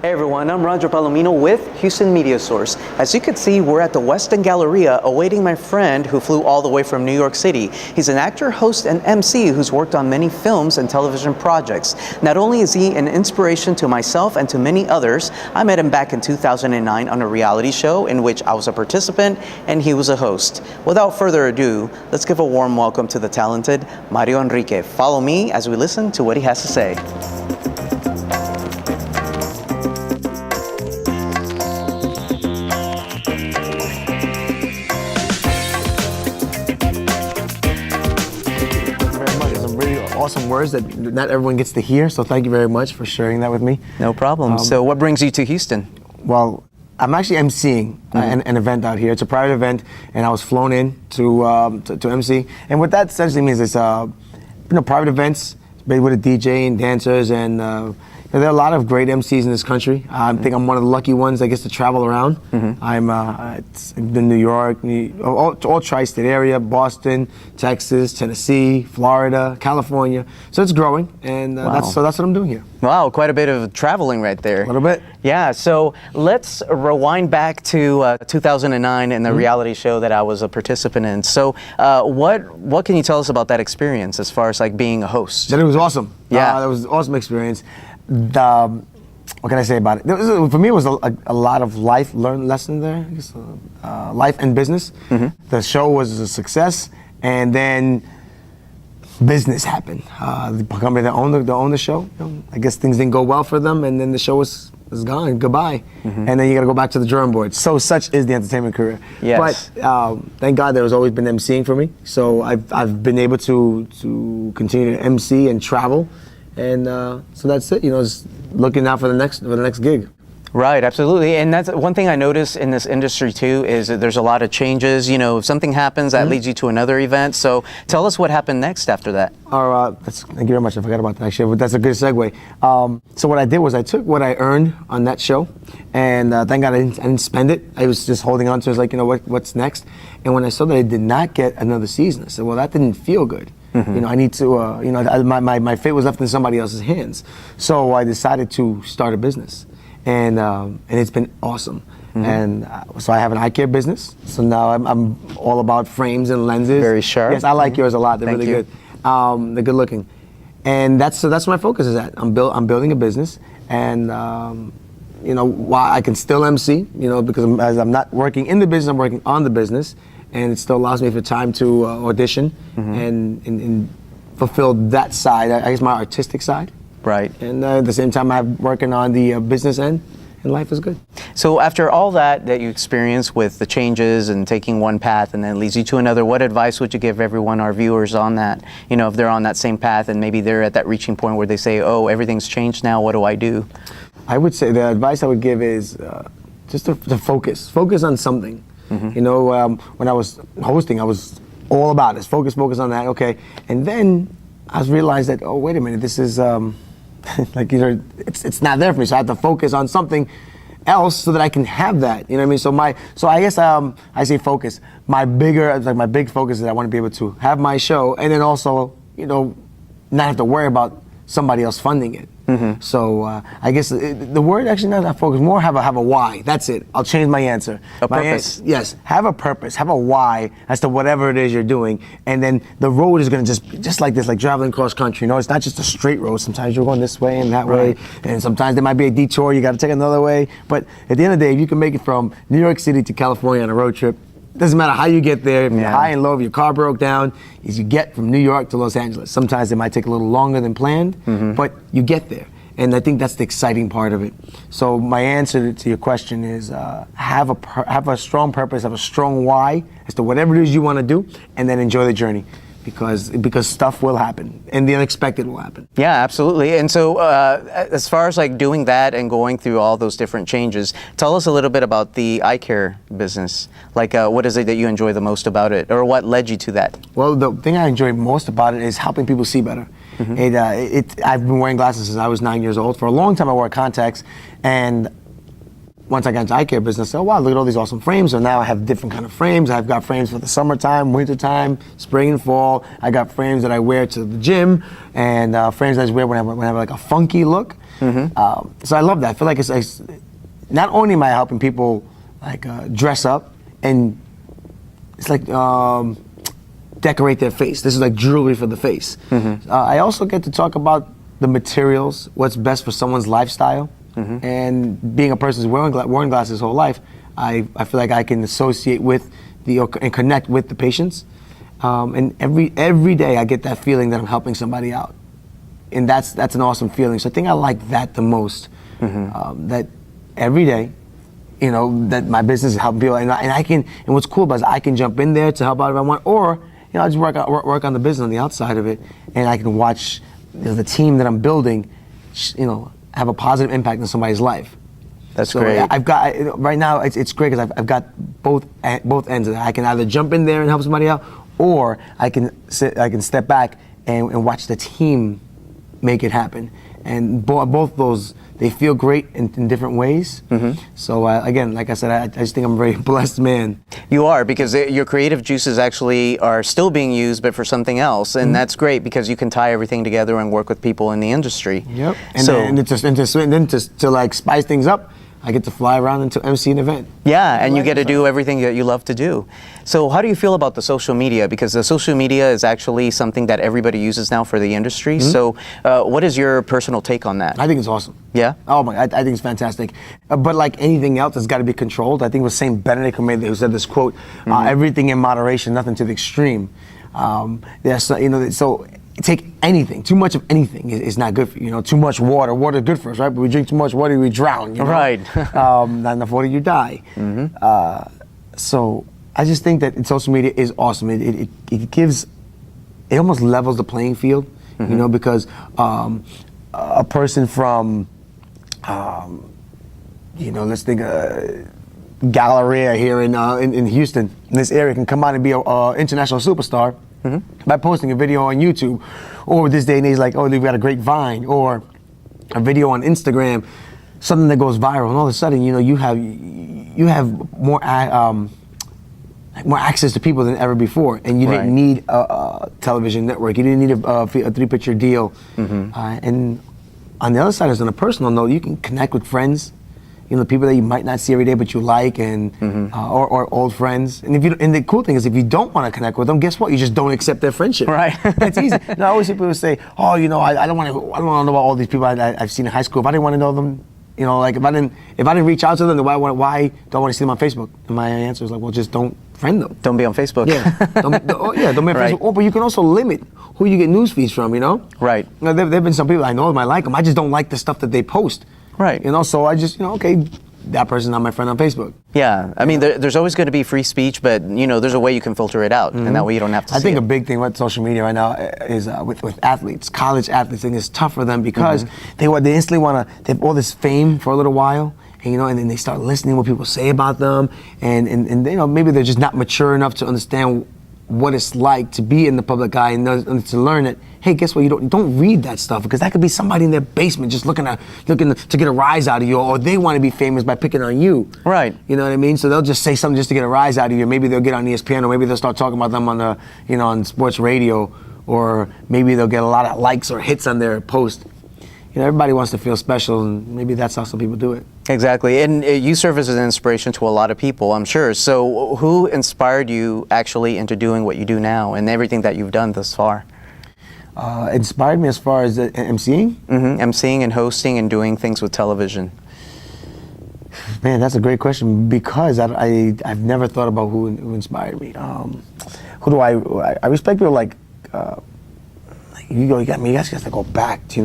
Hey everyone, I'm Roger Palomino with Houston Media Source. As you can see, we're at the Westin Galleria awaiting my friend who flew all the way from New York City. He's an actor, host, and MC who's worked on many films and television projects. Not only is he an inspiration to myself and to many others, I met him back in 2009 on a reality show in which I was a participant and he was a host. Without further ado, let's give a warm welcome to the talented Mario Enrique. Follow me as we listen to what he has to say. Awesome words that not everyone gets to hear, so thank you very much for sharing that with me. No problem. So what brings you to Houston? Well, I'm actually emceeing an event out here. It's a private event, and I was flown in to MC. And what that essentially means is, private events made with a DJ and dancers, and there are a lot of great MCs in this country. I think I'm one of the lucky ones that gets to travel around. I'm in New York, all tri-state area, Boston, Texas, Tennessee, Florida, California. So it's growing, and that's what I'm doing here. Wow, quite a bit of traveling right there. A little bit. Yeah, so let's rewind back to 2009 and the reality show that I was a participant in. So what can you tell us about that experience as far as like being a host? That it was awesome. Yeah. That was an awesome experience. What can I say about it? For me, it was a lot of life lesson there. I guess, life and business. The show was a success, and then business happened. The company that owned the show, I guess things didn't go well for them, and then the show was gone. Goodbye. And then you got to go back to the drawing board. So such is the entertainment career. Yes. But thank God there's always been emceeing for me. So I've been able to continue to MC and travel. And so that's it, just looking out for the next gig. Right, absolutely. And that's one thing I notice in this industry too, is that there's a lot of changes. If something happens, that leads you to another event. So tell us what happened next after that. Thank you very much. I forgot about that actually, but that's a good segue. So what I did was I took what I earned on that show, and thank God I didn't spend it. I was just holding on to it, like, what's next? And when I saw that I did not get another season, I said, well, that didn't feel good. I need to, my fate was left in somebody else's hands. So I decided to start a business, and it's been awesome. And so I have an eye care business. So now I'm all about frames and lenses. Very sharp. Yes, I like yours a lot. They're really good. They're good looking, and that's where my focus is at. I'm building a business, and while I can still MC, because as I'm not working in the business, I'm working on the business. And it still allows me for time to audition and fulfill that side, I guess my artistic side. Right. And at the same time, I'm working on the business end, and life is good. So after all that you experience with the changes and taking one path and then leads you to another, what advice would you give everyone, our viewers, on that? If they're on that same path and maybe they're at that reaching point where they say, oh, everything's changed now, what do I do? I would say the advice I would give is just to focus. Focus on something. When I was hosting, I was all about this. Focus on that. Okay. And then I realized that, oh, wait a minute, this is it's not there for me. So I have to focus on something else so that I can have that. You know what I mean? So I guess I say focus. My big focus is I want to be able to have my show, and then also, not have to worry about somebody else funding it. So I guess the word actually not focus, more have a why. That's it. I'll change my answer. A purpose. Yes, have a purpose, have a why as to whatever it is you're doing, and then the road is going to just like this, like traveling cross country. It's not just a straight road. Sometimes you're going this way and that way, and sometimes there might be a detour. You got to take another way. But at the end of the day, if you can make it from New York City to California on a road trip, doesn't matter how you get there, if you're high and low, if your car broke down, is you get from New York to Los Angeles. Sometimes it might take a little longer than planned, but you get there. And I think that's the exciting part of it. So my answer to your question is have a strong purpose, have a strong why as to whatever it is you want to do, and then enjoy the journey. Because stuff will happen, and the unexpected will happen. Yeah, absolutely. And so as far as like doing that and going through all those different changes, tell us a little bit about the eye care business. Like what is it that you enjoy the most about it, or what led you to that? Well, the thing I enjoy most about it is helping people see better. I've been wearing glasses since I was 9 years old. For a long time I wore contacts, and once I got into eye care business, I said, oh, wow, look at all these awesome frames. So now I have different kind of frames. I've got frames for the summertime, wintertime, spring and fall. I got frames that I wear to the gym, and frames that I wear when I have like a funky look. So I love that. I feel like it's not only am I helping people like dress up and it's like decorate their face. This is like jewelry for the face. I also get to talk about the materials, what's best for someone's lifestyle. And being a person who's worn glasses his whole life, I feel like I can associate with and connect with the patients. And every day I get that feeling that I'm helping somebody out. And that's an awesome feeling. So I think I like that the most. That every day, you know, that my business is helping people, and I can. And what's cool about it is I can jump in there to help out if I want, or you know, I just work on the business on the outside of it, and I can watch the team that I'm building, you know, have a positive impact on somebody's life. That's great. I've got right now. It's great because I've got both ends of it. I can either jump in there and help somebody out, or I can step back and watch the team make it happen. And both those, they feel great in different ways. So again, like I said, I just think I'm a very blessed man. You are, because your creative juices actually are still being used, but for something else, and that's great because you can tie everything together and work with people in the industry. Yep. And then to like spice things up, I get to fly around and to MC an event. Yeah, and you get to do everything that you love to do. So how do you feel about the social media? Because the social media is actually something that everybody uses now for the industry. So what is your personal take on that? I think it's awesome. Yeah? Oh my, I think it's fantastic. But like anything else, it's got to be controlled. I think it was Saint Benedict who said this quote, everything in moderation, nothing to the extreme. So take anything. Too much of anything is not good for you. You know, too much water. Water is good for us, right? But we drink too much water, we drown. You know? Right. Not enough water, you die. So I just think that social media is awesome. It almost levels the playing field. You know, because a person from, let's think. Galleria here in Houston, in this area, can come out and be an international superstar by posting a video on YouTube, or this day and age, like, oh, they've got a great Vine, or a video on Instagram, something that goes viral, and all of a sudden, you know, you have more access to people than ever before, and you didn't need a television network, you didn't need a 3-picture deal, and on the other side, as on a personal note, you can connect with friends. You know, people that you might not see every day, but you like, and or old friends. And and the cool thing is, if you don't want to connect with them, guess what? You just don't accept their friendship. Right. That's easy. Now, I always hear people say, "Oh, you know, I don't want to know about all these people I've seen in high school. If I didn't want to know them, you know, like if I didn't reach out to them, then why do I want to see them on Facebook?" And my answer is like, "Well, just don't friend them. Don't be on Facebook." Yeah. Don't be on Facebook. Oh, but you can also limit who you get news feeds from. You know. Right. You know, there've been some people I know might like them. I just don't like the stuff that they post. Right. You know, so I just, okay, that person's not my friend on Facebook. Yeah. I mean, there's always going to be free speech, but, you know, there's a way you can filter it out, and that way you don't have to see it. I think a big thing with social media right now is with athletes, college athletes. I think it's tough for them because they instantly want to, they have all this fame for a little while, and, you know, and then they start listening to what people say about them, and you know, maybe they're just not mature enough to understand what it's like to be in the public eye and to learn that, hey, guess what? You don't read that stuff, because that could be somebody in their basement just looking to get a rise out of you, or they want to be famous by picking on you. Right. You know what I mean? So they'll just say something just to get a rise out of you. Maybe they'll get on ESPN, or maybe they'll start talking about them on on sports radio, or maybe they'll get a lot of likes or hits on their post. You know, everybody wants to feel special, and maybe that's how some people do it. Exactly, and you serve as an inspiration to a lot of people, I'm sure. So who inspired you actually into doing what you do now and everything that you've done thus far? Inspired me as far as emceeing? Emceeing and hosting and doing things with television. Man, that's a great question, because I've never thought about who inspired me. Who do I respect people like you guys have to go back to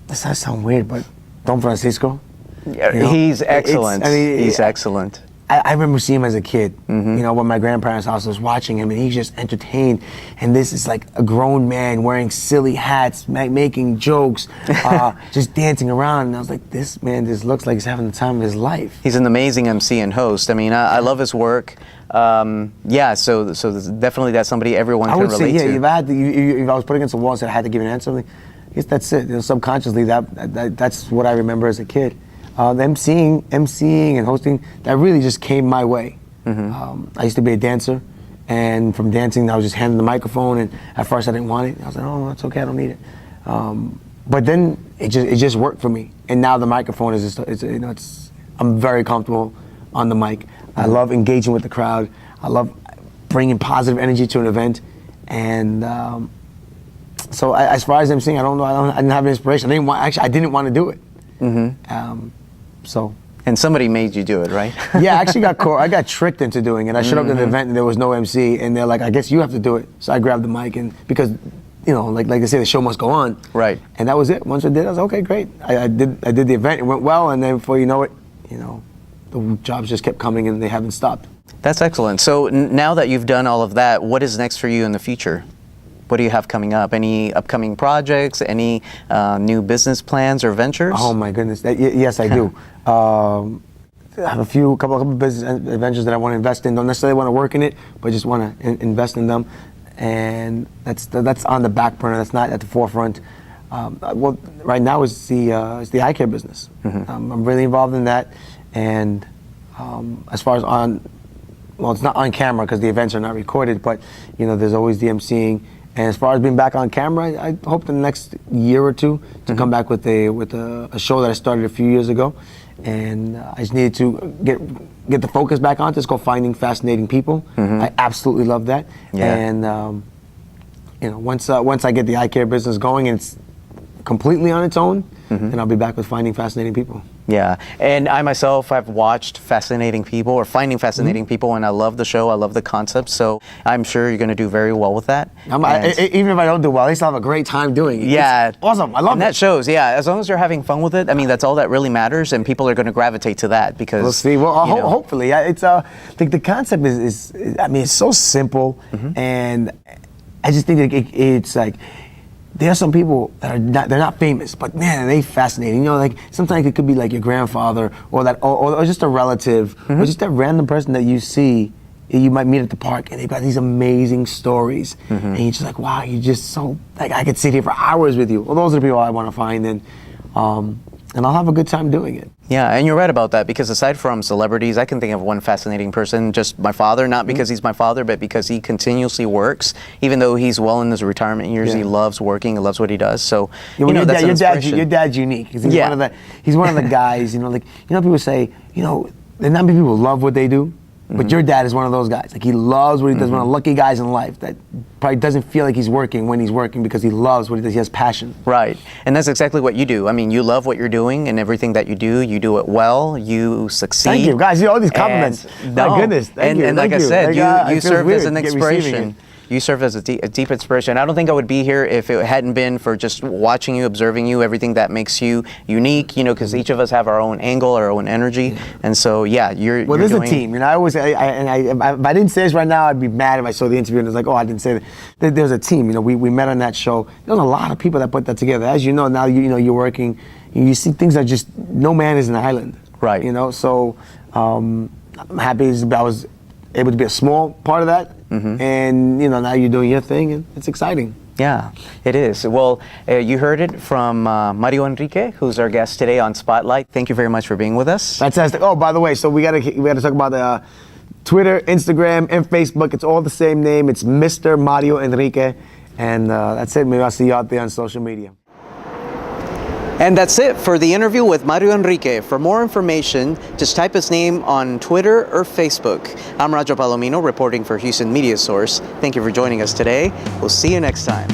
this does sound weird, but Don Francisco. Yeah, you know? He's excellent. He's excellent. I remember seeing him as a kid, you know, when my grandparents' house was watching him, and he's just entertained. And this is like a grown man wearing silly hats, making jokes, just dancing around. And I was like, this man just looks like he's having the time of his life. He's an amazing MC and host. I mean, I love his work. Yeah, so definitely that's somebody everyone can relate to. I would say, yeah, if I was put against the wall and said I had to give an answer, I guess that's it. You know, subconsciously, that's what I remember as a kid. emceeing and hosting, that really just came my way. I used to be a dancer, and from dancing, I was just handed the microphone, and at first I didn't want it. I was like, oh, that's okay, I don't need it. But then it just worked for me, and now the microphone is just, I'm very comfortable on the mic. I love engaging with the crowd. I love bringing positive energy to an event, and so as far as emceeing, I don't know. I didn't have an inspiration. I didn't want to do it. And somebody made you do it, right? Yeah, I actually got caught. I got tricked into doing it. I showed up to the event and there was no MC, and they're like, "I guess you have to do it." So I grabbed the mic, and because, like they say, the show must go on. Right. And that was it. Once I did, I was okay, great. I did the event. It went well, and then before you know it, the jobs just kept coming, and they haven't stopped. That's excellent. So now that you've done all of that, what is next for you in the future? What do you have coming up? Any upcoming projects? Any new business plans or ventures? Oh my goodness! Yes, I do. I have a couple of business ventures that I want to invest in. Don't necessarily want to work in it, but just want to invest in them. And that's on the back burner. That's not at the forefront. Well, right now is the eye care business. I'm really involved in that. And as far as it's not on camera because the events are not recorded, but there's always the emceeing. And as far as being back on camera, I hope in the next year or two to come back with a show that I started a few years ago, and I just needed to get the focus back on it. It's called Finding Fascinating People. I absolutely love that. Yeah. And once I get the eye care business going and it's completely on its own, then I'll be back with Finding Fascinating People. Yeah, and I myself have watched Fascinating People or Finding Fascinating People, and I love the show. I love the concept, so I'm sure you're going to do very well with that. Even if I don't do well, at least I'll have a great time doing it. Yeah, it's awesome. I love it. And that shows. Yeah, as long as you're having fun with it, I mean, that's all that really matters, and people are going to gravitate to that because. We'll see. Well, hopefully, it's the concept is I mean, it's so simple, and I just think it's like. There are some people that they're not famous, but man, they fascinating. Like sometimes it could be like your grandfather or just a relative or just that random person that you see, you might meet at the park, and they've got these amazing stories, and you're just like, wow, you're just so like I could sit here for hours with you. Well, those are the people I want to find, and I'll have a good time doing it. Yeah, and you're right about that, because aside from celebrities, I can think of one fascinating person, just my father, not because he's my father, but because he continuously works. Even though he's well in his retirement years, he loves working, he loves what he does. So, that's an inspiration. Your dad's unique. He's one of the guys, people say, there are not many people who love what they do, but your dad is one of those guys. Like, he loves what he does, one of the lucky guys in life that probably doesn't feel like he's working when he's working because he loves what he does. He has passion. Right. And that's exactly what you do. I mean, you love what you're doing, and everything that you do it well, you succeed. Thank you. Guys, all these compliments. My goodness. Thank you. And like I said, you serve as an inspiration. inspiration. You serve as a deep inspiration. I don't think I would be here if it hadn't been for just watching you, observing you, everything that makes you unique, because each of us have our own angle, our own energy. And so, you're there's a team. I always say, if I didn't say this right now, I'd be mad if I saw the interview and it was like, oh, I didn't say that. There's a team. We met on that show. There's a lot of people that put that together. As you know, now you're working, you see things that just, no man is an island. Right. So I'm happy I was able to be a small part of that. And now you're doing your thing, and it's exciting. Yeah, it is. Well, you heard it from Mario Enrique, who's our guest today on Spotlight. Thank you very much for being with us. Fantastic. Oh, by the way, so we gotta talk about Twitter, Instagram, and Facebook. It's all the same name. It's Mr. Mario Enrique, and that's it. Maybe I'll see you out there on social media. And that's it for the interview with Mario Enrique. For more information, just type his name on Twitter or Facebook. I'm Rajo Palomino, reporting for Houston Media Source. Thank you for joining us today. We'll see you next time.